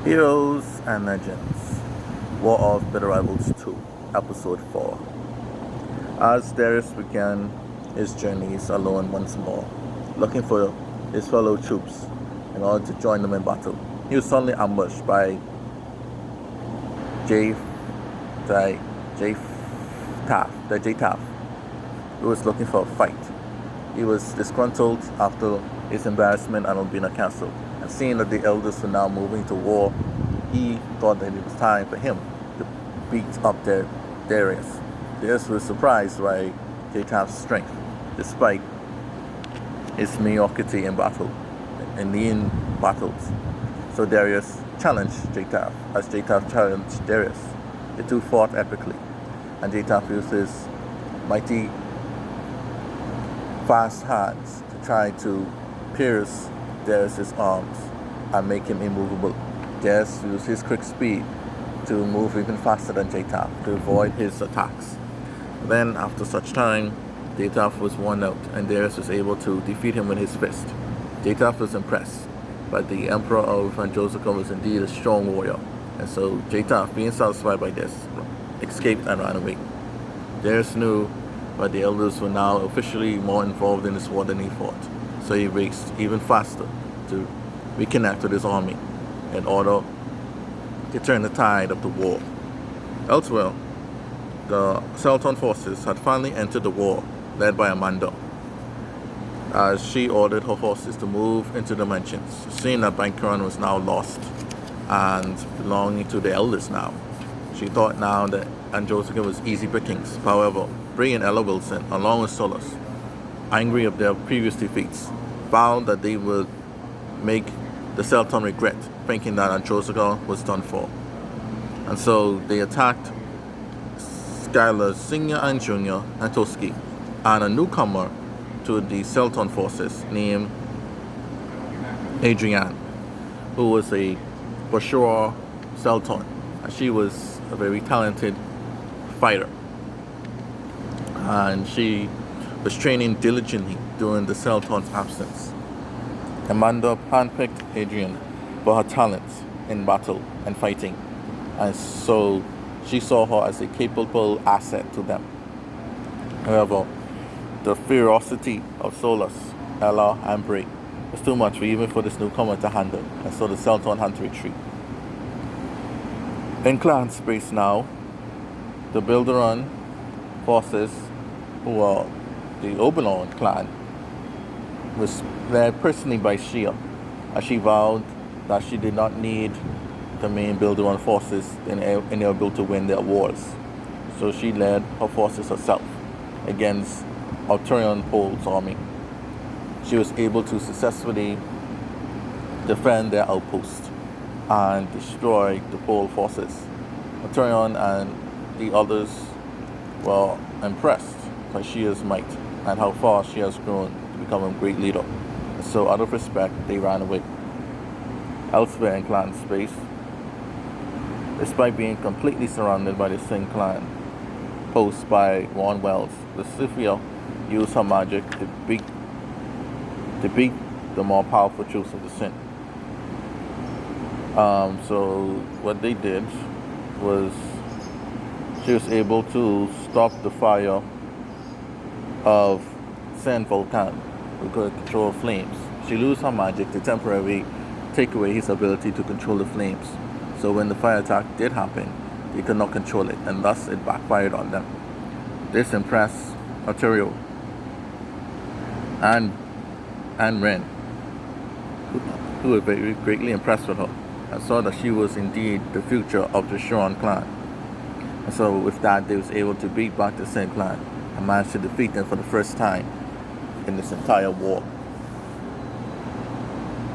Heroes and Legends, War of Bitter Rivals 2, Episode 4. As Darius began his journeys alone once more, looking for his fellow troops in order to join them in battle, he was suddenly ambushed by J. Taff, who was looking for a fight. He was disgruntled after his embarrassment at Albina Castle, and seeing that the elders were now moving to war, he thought that it was time for him to beat up Darius. Darius was surprised by J-Taff's strength, despite his mediocrity in battles. So Darius challenged J-Taff, as J-Taff challenged Darius. The two fought epically, and J-Taff used his mighty fast hands to try to pierce Darius' arms and make him immovable. Darius used his quick speed to move even faster than J-Taff to avoid his attacks. Then, after such time, J-Taff was worn out, and Darius was able to defeat him with his fist. J-Taff was impressed, but the Emperor of Androsica was indeed a strong warrior, and so J-Taff, being satisfied by this, escaped and ran away. Darius knew that the elders were now officially more involved in this war than he thought, so he raced even faster to reconnect with his army in order to turn the tide of the war. Elsewhere, the Sultan forces had finally entered the war, led by Amanda, as she ordered her forces to move into the mansions, seeing that Bankaran was now lost and belonging to the elders now. She thought now that Androsica was easy pickings. However, Bray and Ella Wilson, along with Solus, angry of their previous defeats, vowed that they would make the Sultan regret, thinking that Androsica was done for. And so they attacked Skylar Senior and Junior and Toski, and a newcomer to the Sultan forces named Adrienne, who was a bourgeois Sultan, and she was a very talented fighter, and she was training diligently during the Sultan's absence. Amanda handpicked Adrienne for her talents in battle and fighting, and so she saw her as a capable asset to them. However, the ferocity of Solus, Ella, and Bray was too much even for this newcomer to handle, and so the Sultan had to retreat. In clan space now, the Bilderon forces, who are the Oberon clan, was led personally by Shia, as she vowed that she did not need the main Bilderon forces in their ability to win their wars. So she led her forces herself against Arturian Pole's army. She was able to successfully defend their outpost and destroy the Pole forces. Arturian and the others were impressed by Shia's might and how far she has grown to become a great leader. And so out of respect, they ran away. Elsewhere in clan space, despite being completely surrounded by the Sin clan post by Ron Wells, Lucifer used her magic to beat the more powerful troops of the Sin. So what they did was she was able to stop the fire of Sin Volcan, who could control flames. She used her magic to temporarily take away his ability to control the flames. So when the fire attack did happen, they could not control it, and thus it backfired on them. This impressed Arturo and Ren, who were very greatly impressed with her, and saw that she was indeed the future of the Sharon clan. And so with that, they was able to beat back the Sin clan and managed to defeat them for the first time in this entire war.